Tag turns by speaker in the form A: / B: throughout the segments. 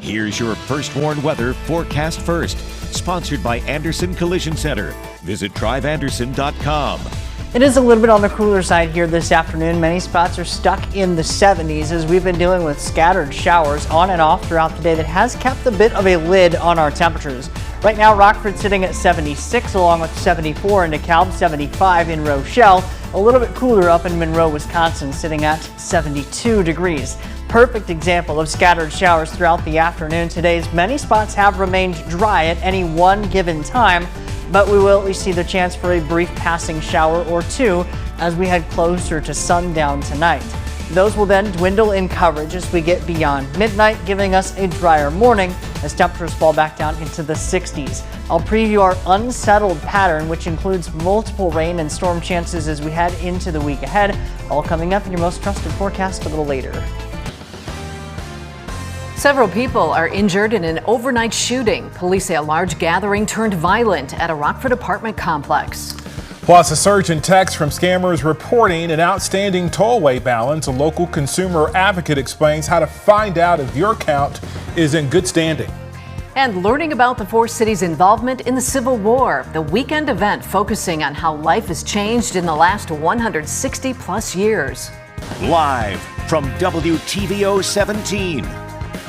A: Here's your First Warn Weather forecast first, sponsored by Anderson Collision Center. Visit driveanderson.com.
B: It is a little bit on the cooler side here this afternoon. Many spots are stuck in the 70s as we've been dealing with scattered showers on and off throughout the day that has kept a bit of a lid on our temperatures. Right now, Rockford sitting at 76 along with 74 in DeKalb, 75 in Rochelle. A little bit cooler up in Monroe, Wisconsin, sitting at 72 degrees. Perfect example of scattered showers throughout the afternoon today, as many spots have remained dry at any one given time, but we will at least see the chance for a brief passing shower or two as we head closer to sundown tonight. Those will then dwindle in coverage as we get beyond midnight, giving us a drier morning as temperatures fall back down into the 60s. I'll preview our unsettled pattern, which includes multiple rain and storm chances as we head into the week ahead, all coming up in your most trusted forecast a little later.
C: Several people are injured in an overnight shooting. Police say a large gathering turned violent at a Rockford apartment complex.
D: Plus, a surge in texts from scammers reporting an outstanding tollway balance. A local consumer advocate explains how to find out if your account is in good standing.
C: And learning about the four cities' involvement in the Civil War, the weekend event focusing on how life has changed in the last 160 plus years.
A: Live from WTVO 17.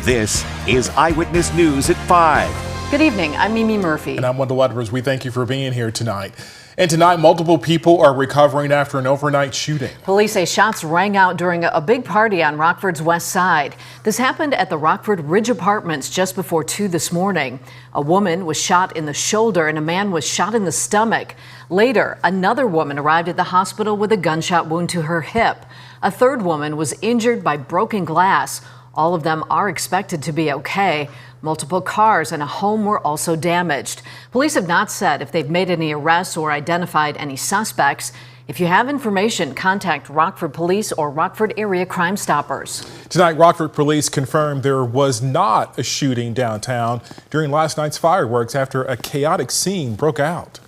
A: This is Eyewitness News at 5.
C: Good evening, I'm Mimi Murphy.
D: And I'm Wendell Edwards. We thank you for being here tonight. And tonight, multiple people are recovering after an overnight shooting.
C: Police say shots rang out during a big party on Rockford's west side. This happened at the Rockford Ridge apartments just before 2 this morning. A woman was shot in the shoulder and a man was shot in the stomach. Later, another woman arrived at the hospital with a gunshot wound to her hip. A third woman was injured by broken glass. All of them are expected to be okay. Multiple cars and a home were also damaged. Police have not said if they've made any arrests or identified any suspects. If you have information, contact Rockford Police or Rockford Area Crime Stoppers.
D: Tonight, Rockford Police confirmed there was not a shooting downtown during last night's fireworks after a chaotic scene broke out.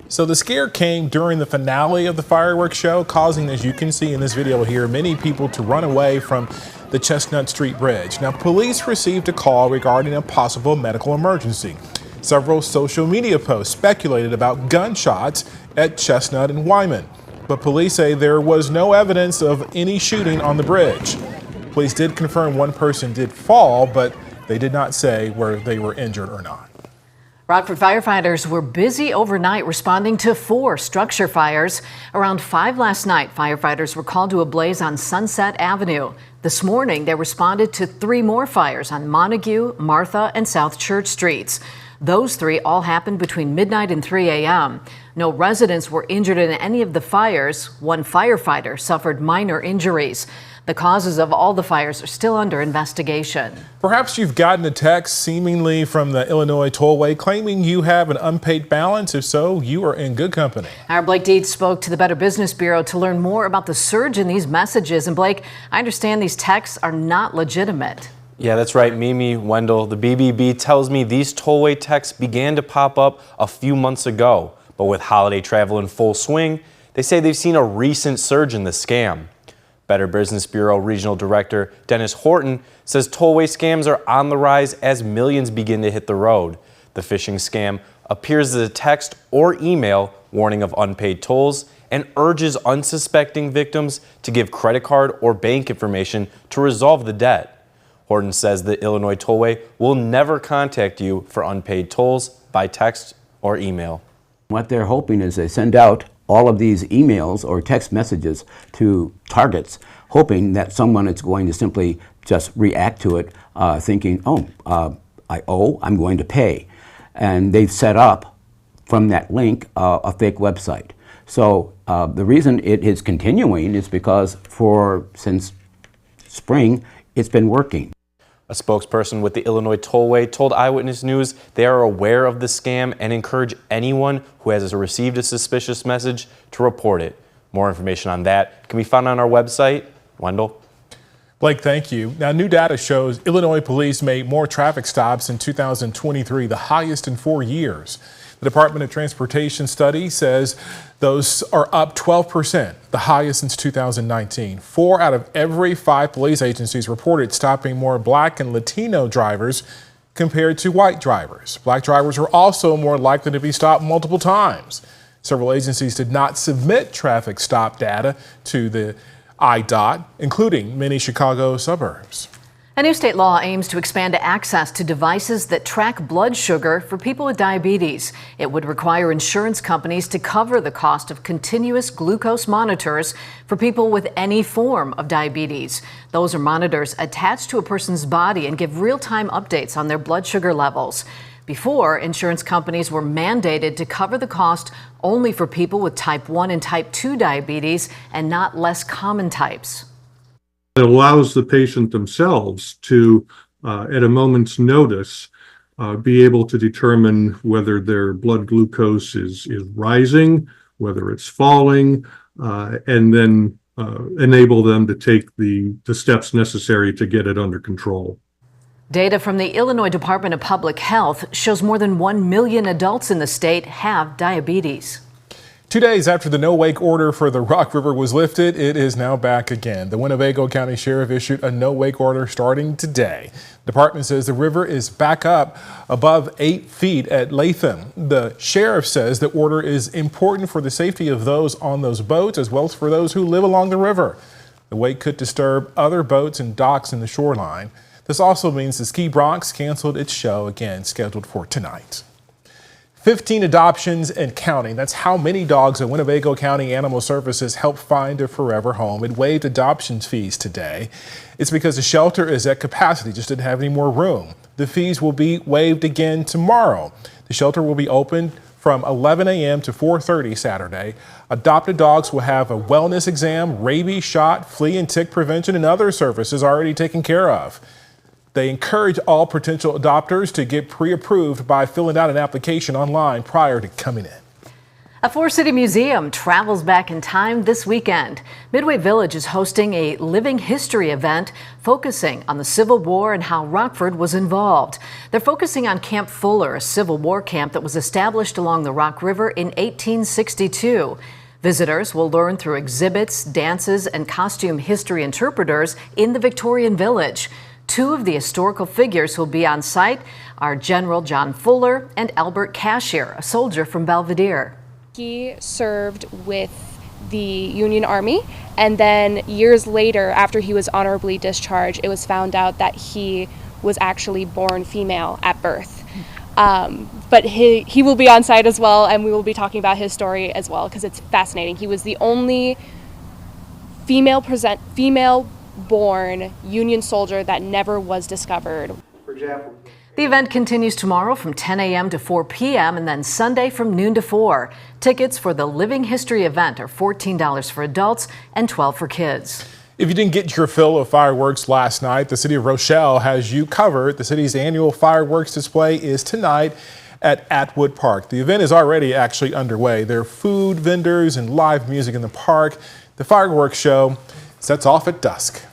D: So the scare came during the finale of the fireworks show, causing, as you can see in this video here, many people to run away from the Chestnut Street Bridge. Now, police received a call regarding a possible medical emergency. Several social media posts speculated about gunshots at Chestnut and Wyman, but police say there was no evidence of any shooting on the bridge. Police did confirm one person did fall, but they did not say where they were injured or not.
C: Rockford firefighters were busy overnight responding to 4 structure fires. Around 5 last night, firefighters were called to a blaze on Sunset Avenue. This morning, they responded to 3 more fires on Montague, Martha, and South Church Streets. Those 3 all happened between midnight and 3 a.m. No residents were injured in any of the fires. One firefighter suffered minor injuries. The causes of all the fires are still under investigation.
D: Perhaps you've gotten a text seemingly from the Illinois tollway claiming you have an unpaid balance. If so, you are in good company.
C: Our Blake Dietz spoke to the Better Business Bureau to learn more about the surge in these messages. And Blake, I understand these texts are not legitimate.
E: Yeah, that's right, Mimi, Wendell. The BBB tells me these tollway texts began to pop up a few months ago. But with holiday travel in full swing, they say they've seen a recent surge in the scam. Better Business Bureau Regional Director Dennis Horton says tollway scams are on the rise as millions begin to hit the road. The phishing scam appears as a text or email warning of unpaid tolls and urges unsuspecting victims to give credit card or bank information to resolve the debt. Horton says the Illinois Tollway will never contact you for unpaid tolls by text or email.
F: What they're hoping is they send out all of these emails or text messages to targets, hoping that someone is going to simply just react to it, thinking, I owe, I'm going to pay. And they've set up, from that link, a fake website. So the reason it is continuing is because since spring, it's been working.
E: A spokesperson with the Illinois Tollway told Eyewitness News they are aware of the scam and encourage anyone who has received a suspicious message to report it. More information on that can be found on our website. Wendell?
D: Blake, thank you. Now, new data shows Illinois police made more traffic stops in 2023, the highest in 4 years. The Department of Transportation study says those are up 12%, the highest since 2019. 4 out of every 5 police agencies reported stopping more Black and Latino drivers compared to white drivers. Black drivers were also more likely to be stopped multiple times. Several agencies did not submit traffic stop data to the IDOT, including many Chicago suburbs.
C: A new state law aims to expand access to devices that track blood sugar for people with diabetes. It would require insurance companies to cover the cost of continuous glucose monitors for people with any form of diabetes. Those are monitors attached to a person's body and give real-time updates on their blood sugar levels. Before, insurance companies were mandated to cover the cost only for people with type 1 and type 2 diabetes and not less common types.
G: It allows the patient themselves to, at a moment's notice, be able to determine whether their blood glucose is rising, whether it's falling, and then enable them to take the steps necessary to get it under control.
C: Data from the Illinois Department of Public Health shows more than 1 million adults in the state have diabetes.
D: 2 days after the no-wake order for the Rock River was lifted, it is now back again. The Winnebago County Sheriff issued a no-wake order starting today. The department says the river is back up above 8 feet at Latham. The sheriff says the order is important for the safety of those on those boats as well as for those who live along the river. The wake could disturb other boats and docks in the shoreline. This also means the Ski Bronx canceled its show, again scheduled for tonight. 15 adoptions and counting. That's how many dogs that Winnebago County Animal Services helped find a forever home. It waived adoption fees today. It's because the shelter is at capacity, just didn't have any more room. The fees will be waived again tomorrow. The shelter will be open from 11 a.m. to 4:30 Saturday. Adopted dogs will have a wellness exam, rabies shot, flea and tick prevention, and other services already taken care of. They encourage all potential adopters to get pre-approved by filling out an application online prior to coming in.
C: A four-city museum travels back in time this weekend. Midway Village is hosting a living history event focusing on the Civil War and how Rockford was involved. They're focusing on Camp Fuller, a Civil War camp that was established along the Rock River in 1862. Visitors will learn through exhibits, dances, and costume history interpreters in the Victorian Village. 2 of the historical figures who will be on site are General John Fuller and Albert Cashier, a soldier from Belvedere.
H: He served with the Union Army, and then years later, after he was honorably discharged, it was found out that he was actually born female at birth. But he will be on site as well, and we will be talking about his story as well because it's fascinating. He was the only female-born Union soldier that never was discovered.
B: For example,
C: the event continues tomorrow from 10 a.m. to 4 p.m. and then Sunday from noon to 4. Tickets for the Living History event are $14 for adults and $12 for kids.
D: If you didn't get your fill of fireworks last night, the city of Rochelle has you covered. The city's annual fireworks display is tonight at Atwood Park. The event is already actually underway. There are food vendors and live music in the park. The fireworks show sets off at dusk.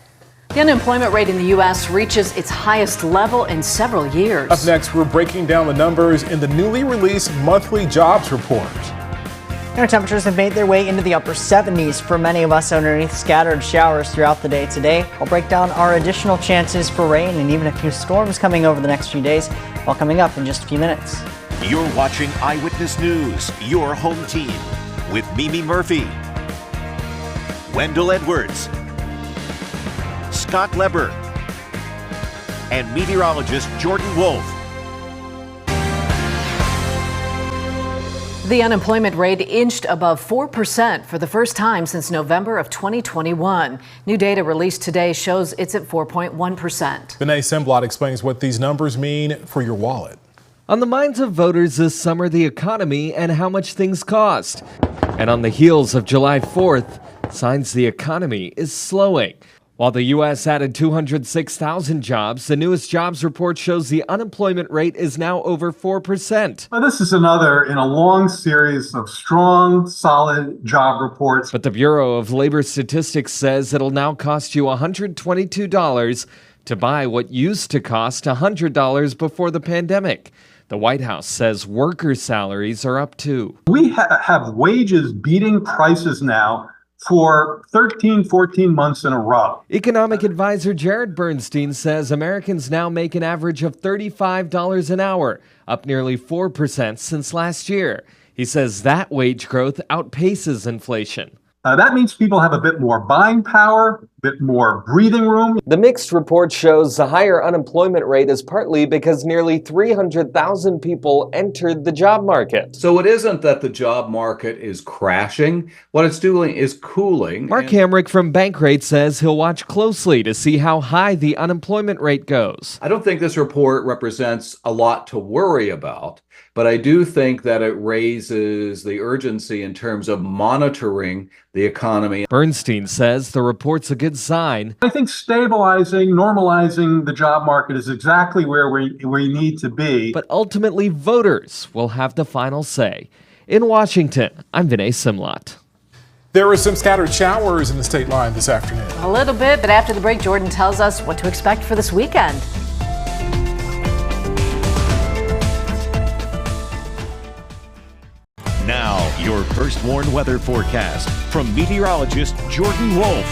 C: The unemployment rate in the U.S. reaches its highest level in several years.
D: Up next, we're breaking down the numbers in the newly released monthly jobs report.
B: Our temperatures have made their way into the upper 70s for many of us underneath scattered showers throughout the day today. I'll break down our additional chances for rain and even a few storms coming over the next few days, all coming up in just a few minutes.
A: You're watching Eyewitness News, your home team, with Mimi Murphy, Wendell Edwards, Scott Leber, and meteorologist Jordan Wolf.
C: The unemployment rate inched above 4% for the first time since November of 2021. New data released today shows it's at 4.1%.
D: Bené Semblot explains what these numbers mean for your wallet.
I: On the minds of voters this summer, the economy and how much things cost. And on the heels of July 4th, signs the economy is slowing. While the U.S. added 206,000 jobs, the newest jobs report shows the unemployment rate is now over 4%.
J: Well, this is another in a long series of strong, solid job reports.
I: But the Bureau of Labor Statistics says it'll now cost you $122 to buy what used to cost $100 before the pandemic. The White House says worker salaries are up too.
J: We have wages beating prices now for 13, 14 months in a row.
I: Economic advisor Jared Bernstein says Americans now make an average of $35 an hour, up nearly 4% since last year. He says that wage growth outpaces inflation.
J: That means people have a bit more buying power, a bit more breathing room.
K: The mixed report shows the higher unemployment rate is partly because nearly 300,000 people entered the job market.
L: So it isn't that the job market is crashing. What it's doing is cooling.
I: Mark Hamrick from Bankrate says he'll watch closely to see how high the unemployment rate goes.
L: I don't think this report represents a lot to worry about, but I do think that it raises the urgency in terms of monitoring the economy.
I: Bernstein says the report's a good sign.
J: I think stabilizing, normalizing the job market is exactly where we need to be.
I: But ultimately, voters will have the final say. In Washington, I'm Vinay Simlot.
D: There were some scattered showers in the state line this afternoon.
C: A little bit, but after the break, Jordan tells us what to expect for this weekend.
A: Now, your first warned weather forecast from meteorologist Jordan Wolf.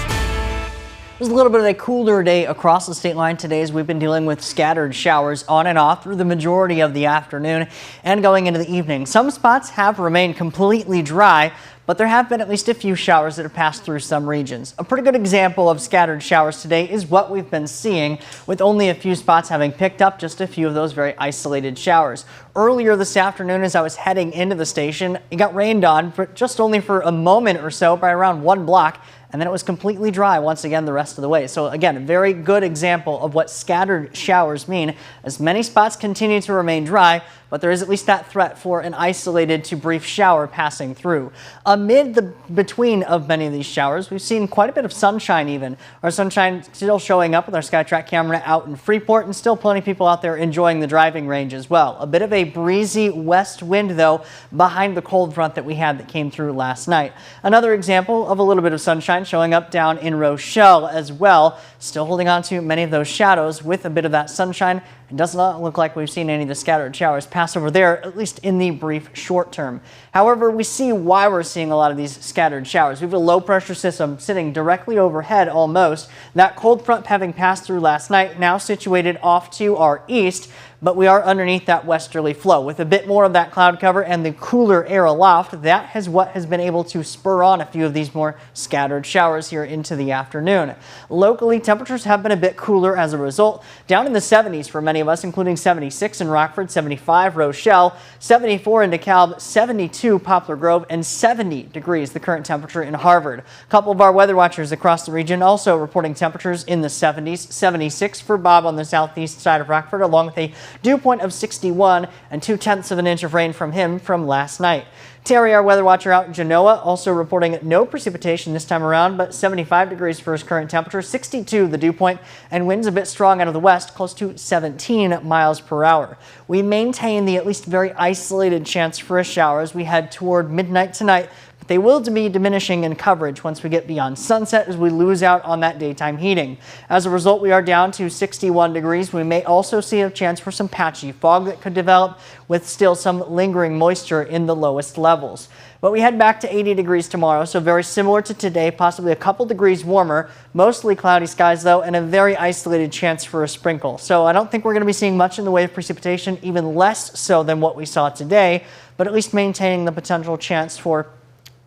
B: It was a little bit of a cooler day across the state line today as we've been dealing with scattered showers on and off through the majority of the afternoon and going into the evening. Some spots have remained completely dry, but there have been at least a few showers that have passed through some regions. A pretty good example of scattered showers today is what we've been seeing, with only a few spots having picked up just a few of those very isolated showers. Earlier this afternoon, as I was heading into the station, it got rained on only for a moment or so by around 1 block. And then it was completely dry once again the rest of the way. So again, a very good example of what scattered showers mean, as many spots continue to remain dry, but there is at least that threat for an isolated to brief shower passing through. Amid the between of many of these showers, we've seen quite a bit of sunshine even. Our sunshine still showing up with our SkyTrack camera out in Freeport, and still plenty of people out there enjoying the driving range as well. A bit of a breezy west wind though behind the cold front that we had that came through last night. Another example of a little bit of sunshine showing up down in Rochelle as well. Still holding on to many of those shadows with a bit of that sunshine. It does not look like we've seen any of the scattered showers pass over there, at least in the brief short term. However, we see why we're seeing a lot of these scattered showers. We have a low pressure system sitting directly overhead almost. That cold front having passed through last night, now situated off to our east, but we are underneath that westerly flow. With a bit more of that cloud cover and the cooler air aloft, that is what has been able to spur on a few of these more scattered showers here into the afternoon. Locally, temperatures have been a bit cooler as a result, down in the 70s for many of us, including 76 in Rockford, 75 Rochelle, 74 in DeKalb, 72 Poplar Grove, and 70 degrees the current temperature in Harvard. A couple of our weather watchers across the region also reporting temperatures in the 70s, 76 for Bob on the southeast side of Rockford, along with a dew point of 61 and 0.2 of an inch of rain from him from last night. Terry, our weather watcher out in Genoa, also reporting no precipitation this time around, but 75 degrees for his current temperature, 62 the dew point, and winds a bit strong out of the west, close to 17 miles per hour. We maintain the at least very isolated chance for a shower as we head toward midnight tonight. They will be diminishing in coverage once we get beyond sunset as we lose out on that daytime heating. As a result, we are down to 61 degrees. We may also see a chance for some patchy fog that could develop with still some lingering moisture in the lowest levels. But we head back to 80 degrees tomorrow, so very similar to today, possibly a couple degrees warmer, mostly cloudy skies though, and a very isolated chance for a sprinkle. So I don't think we're going to be seeing much in the way of precipitation, even less so than what we saw today, but at least maintaining the potential chance for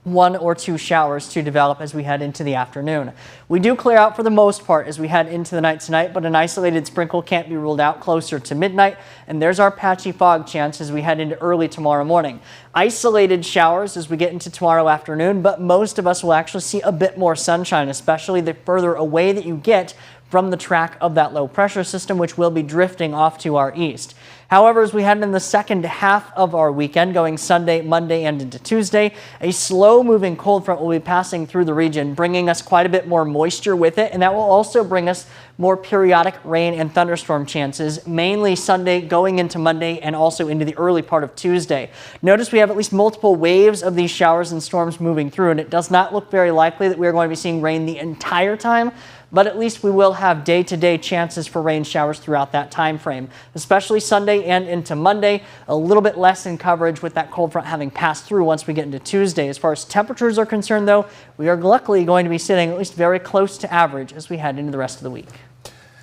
B: 1 or 2 showers to develop as we head into the afternoon. We do clear out for the most part as we head into the night tonight, but an isolated sprinkle can't be ruled out closer to midnight, and there's our patchy fog chance as we head into early tomorrow morning. Isolated showers as we get into tomorrow afternoon, but most of us will actually see a bit more sunshine, especially the further away that you get from the track of that low pressure system, which will be drifting off to our east. However, as we head in the second half of our weekend, going Sunday, Monday, and into Tuesday, a slow-moving cold front will be passing through the region, bringing us quite a bit more moisture with it, and that will also bring us more periodic rain and thunderstorm chances, mainly Sunday going into Monday and also into the early part of Tuesday. Notice we have at least multiple waves of these showers and storms moving through, and it does not look very likely that we are going to be seeing rain the entire time, but at least we will have day-to-day chances for rain showers throughout that time frame, especially Sunday Sunday and into Monday. A little bit less in coverage with that cold front having passed through once we get into Tuesday. As far as temperatures are concerned, though, we are luckily going to be sitting at least very close to average as we head into the rest of the week.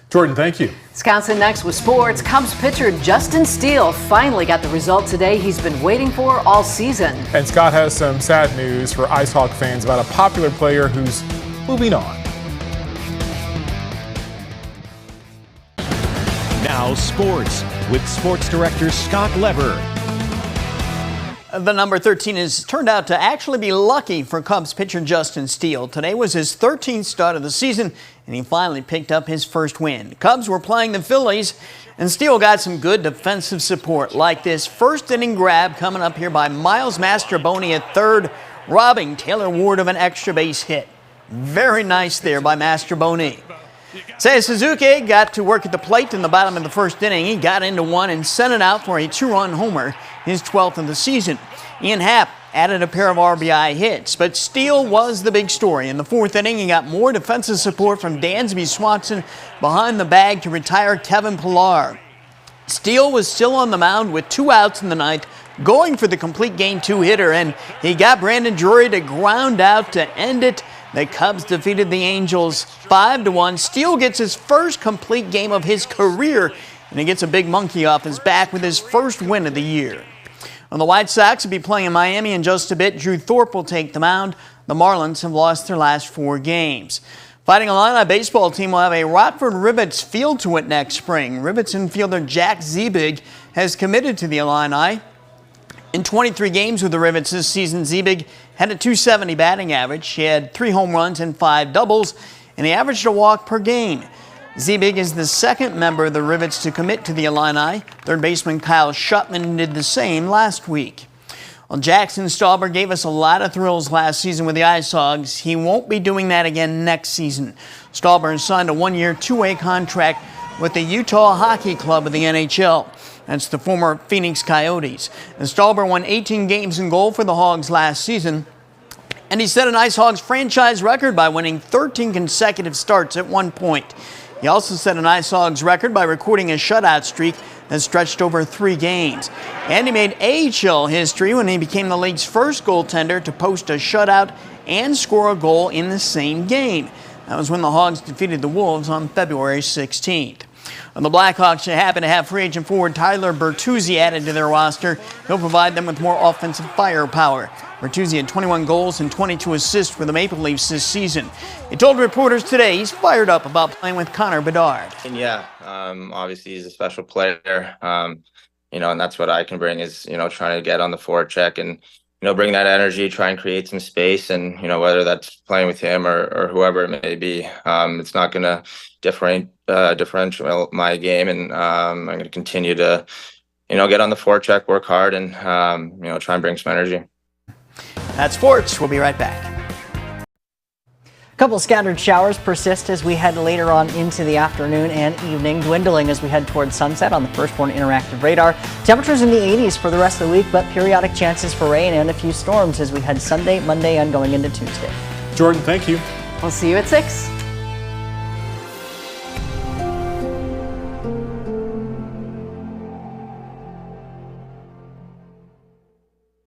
D: Jordan, thank you.
C: Wisconsin next with sports. Cubs pitcher Justin Steele finally got the result today he's been waiting for all season.
D: And Scott has some sad news for Ice Hawk fans about a popular player who's moving on.
A: Now sports with sports director Scott Lever.
M: The number 13 has turned out to actually be lucky for Cubs pitcher Justin Steele. Today was his 13th start of the season, and he finally picked up his first win. Cubs were playing the Phillies, and Steele got some good defensive support, like this first inning grab coming up here by Miles Mastroboni at third, robbing Taylor Ward of an extra base hit. Very nice there by Mastroboni. Seiya Suzuki got to work at the plate in the bottom of the first inning. He got into one and sent it out for a 2-run homer, his 12th of the season. Ian Happ added a pair of RBI hits, but Steele was the big story. In the fourth inning, he got more defensive support from Dansby Swanson behind the bag to retire Kevin Pillar. Steele was still on the mound with 2 outs in the ninth, going for the complete game 2 hitter, and he got Brandon Drury to ground out to end it. The Cubs defeated the Angels 5-1. Steele gets his first complete game of his career, and he gets a big monkey off his back with his first win of the year. On the White Sox will be playing in Miami in just a bit. Drew Thorpe will take the mound. The Marlins have lost their last 4 games. Fighting Illini baseball team will have a Rockford Ribbits field to it next spring. Ribbits infielder Jack Ziebig has committed to the Illini. In 23 games with the Ribbits this season, Ziebig had a .270 batting average. He had 3 home runs and 5 doubles, and he averaged a walk per game. Ziebig is the second member of the Ribbits to commit to the Illini. Third baseman Kyle Shutman did the same last week. Well, Jackson Stauber gave us a lot of thrills last season with the Ice Hogs. He won't be doing that again next season. Stauber has signed a 1-year, 2-way contract with the Utah Hockey Club of the NHL. That's the former Phoenix Coyotes. And Stauber won 18 games in goal for the Hogs last season. And he set an Ice Hogs franchise record by winning 13 consecutive starts at one point. He also set an Ice Hogs record by recording a shutout streak that stretched over 3 games. And he made AHL history when he became the league's first goaltender to post a shutout and score a goal in the same game. That was when the Hogs defeated the Wolves on February 16th. And the Blackhawks happen to have free agent forward Tyler Bertuzzi added to their roster. He'll provide them with more offensive firepower. Bertuzzi had 21 goals and 22 assists for the Maple Leafs this season. He told reporters today he's fired up about playing with Connor Bedard.
N: And yeah, obviously he's a special player, and that's what I can bring is, trying to get on the forecheck and, bring that energy, try and create some space. And, whether that's playing with him or whoever it may be, it's not going to differentiate my game. And I'm going to continue to, get on the forecheck, work hard, and, try and bring some energy.
M: That's sports. We'll be right back.
B: A couple scattered showers persist as we head later on into the afternoon and evening, dwindling as we head towards sunset on the Firstborn Interactive Radar. Temperatures in the 80s for the rest of the week, but periodic chances for rain and a few storms as we head Sunday, Monday, and going into Tuesday.
D: Jordan, thank you.
C: We'll see you at 6.